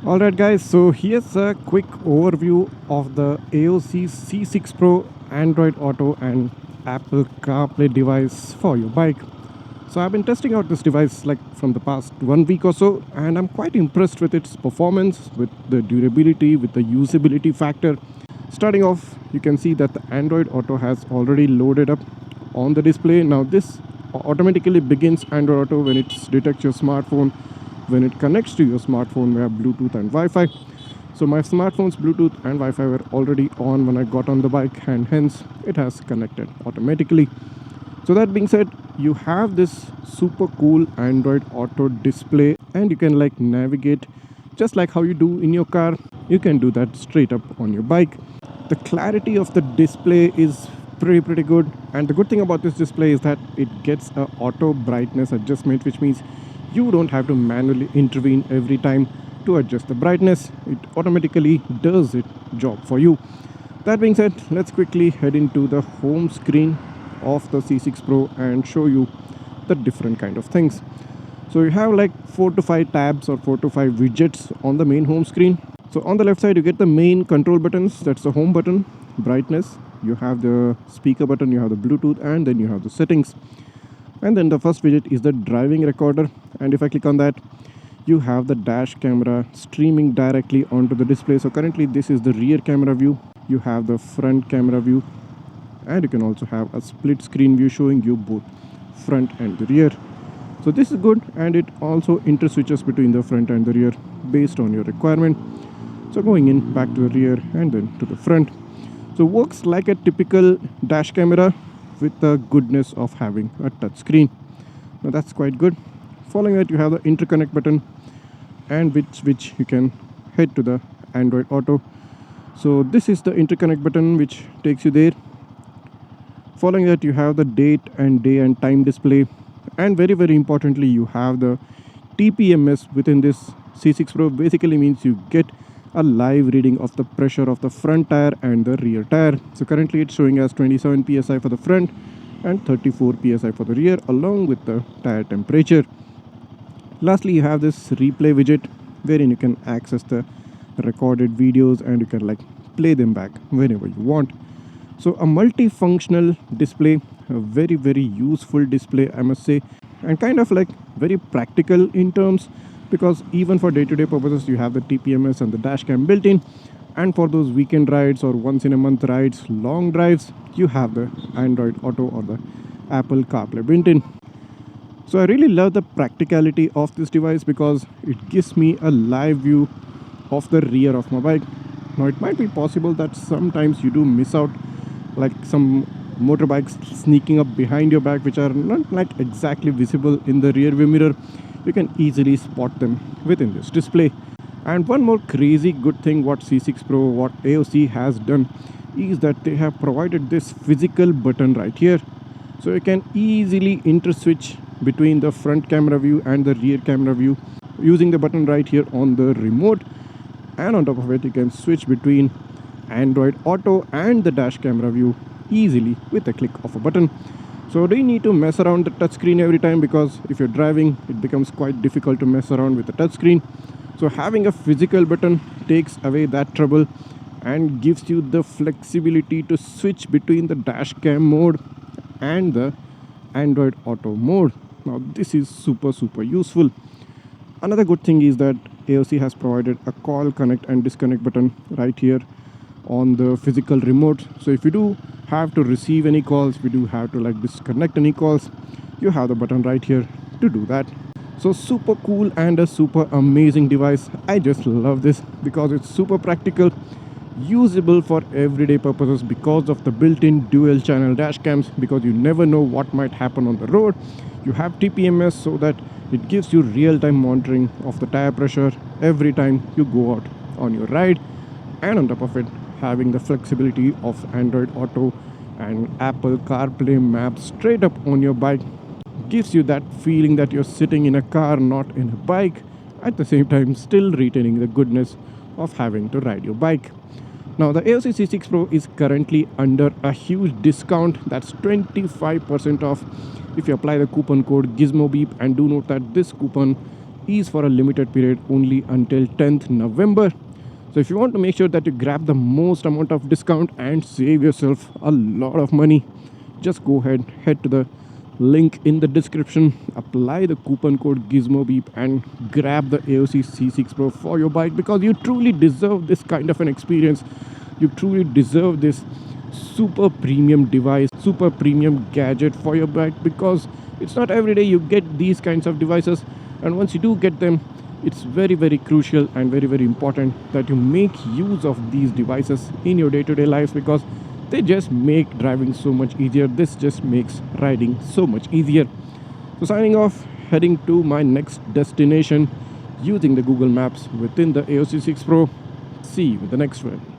Alright guys, so here's a quick overview of the AOOCCI C6 Pro Android Auto and Apple CarPlay device for your bike. So I've been testing out this device like from the past 1 week or so, and I'm quite impressed with its performance, with the durability, with the usability factor. Starting off, you can see that the Android Auto has already loaded up on the display. Now this automatically begins Android Auto when it detects your smartphone, when it connects to your smartphone via Bluetooth and Wi-Fi. So my smartphone's Bluetooth and Wi-Fi were already on when I got on the bike, and hence it has connected automatically. So that being said, you have this super cool Android Auto display, and you can like navigate just like how you do in your car. You can do that straight up on your bike. The clarity of the display is pretty good, and the good thing about this display is that it gets a auto brightness adjustment, which means you don't have to manually intervene every time to adjust the brightness. It automatically does its job for you. That being said, let's quickly head into the home screen of the C6 Pro and show you the different kind of things. So you have like 4 to 5 tabs or 4 to 5 widgets on the main home screen. So on the left side you get the main control buttons. That's the home button, brightness, you have the speaker button, you have the Bluetooth, and then you have the settings. And then the first widget is the driving recorder, and if I click on that, you have the dash camera streaming directly onto the display. So currently this is the rear camera view, you have the front camera view, and you can also have a split screen view showing you both front and the rear. So this is good, and it also interswitches between the front and the rear based on your requirement. So going in back to the rear and then to the front. So works like a typical dash camera with the goodness of having a touch screen. Now that's quite good. Following that, you have the interconnect button, and which you can head to the Android Auto. So this is the interconnect button which takes you there. Following that, you have the date and day and time display, and very importantly, you have the TPMS within this C6 Pro. Basically means you get a live reading of the pressure of the front tire and the rear tire. So currently it's showing as 27 psi for the front and 34 psi for the rear, along with the tire temperature. Lastly, you have this replay widget wherein you can access the recorded videos and you can like play them back whenever you want. So a multifunctional display, a very useful display, I must say, and kind of like very practical in terms, because even for day-to-day purposes you have the TPMS and the Dashcam built in, and for those weekend rides or once in a month rides, long drives, you have the Android Auto or the Apple CarPlay built in. So I really love the practicality of this device because it gives me a live view of the rear of my bike. Now it might be possible that sometimes you do miss out like some motorbikes sneaking up behind your back which are not like exactly visible in the rear view mirror. You can easily spot them within this display. And one more crazy good thing what C6 Pro, what AOOCCI has done, is that they have provided this physical button right here. So you can easily interswitch between the front camera view and the rear camera view using the button right here on the remote. And on top of it, you can switch between Android Auto and the dash camera view easily with a click of a button. So do you need to mess around the touchscreen every time? Because if you're driving, it becomes quite difficult to mess around with the touchscreen. So having a physical button takes away that trouble and gives you the flexibility to switch between the dash cam mode and the Android Auto mode. Now this is super useful. Another good thing is that AOOCCI has provided a call, connect and disconnect button right here on the physical remote. So if you do have to receive any calls, if you do have to like disconnect any calls, you have the button right here to do that. So super cool and a super amazing device. I just love this because it's super practical, usable for everyday purposes because of the built-in dual channel dash cams, because you never know what might happen on the road. You have TPMS so that it gives you real-time monitoring of the tire pressure every time you go out on your ride, and on top of it, having the flexibility of Android Auto and Apple CarPlay maps straight up on your bike gives you that feeling that you're sitting in a car, not in a bike, at the same time still retaining the goodness of having to ride your bike. Now the AOOCCI C6 Pro is currently under a huge discount. That's 25% off if you apply the coupon code GizmoBeep, and do note that this coupon is for a limited period only until 10th November. So if you want to make sure that you grab the most amount of discount and save yourself a lot of money, just go ahead, head to the link in the description, apply the coupon code GizmoBeep and grab the AOOCCI C6 Pro for your bike, because you truly deserve this kind of an experience. You truly deserve this super premium device, super premium gadget for your bike, because it's not every day you get these kinds of devices, and once you do get them, it's very, very crucial and very, very important that you make use of these devices in your day-to-day life, because they just make driving so much easier. This just makes riding so much easier. So signing off, heading to my next destination using the Google Maps within the AOOCCI C6 Pro. See you with the next one.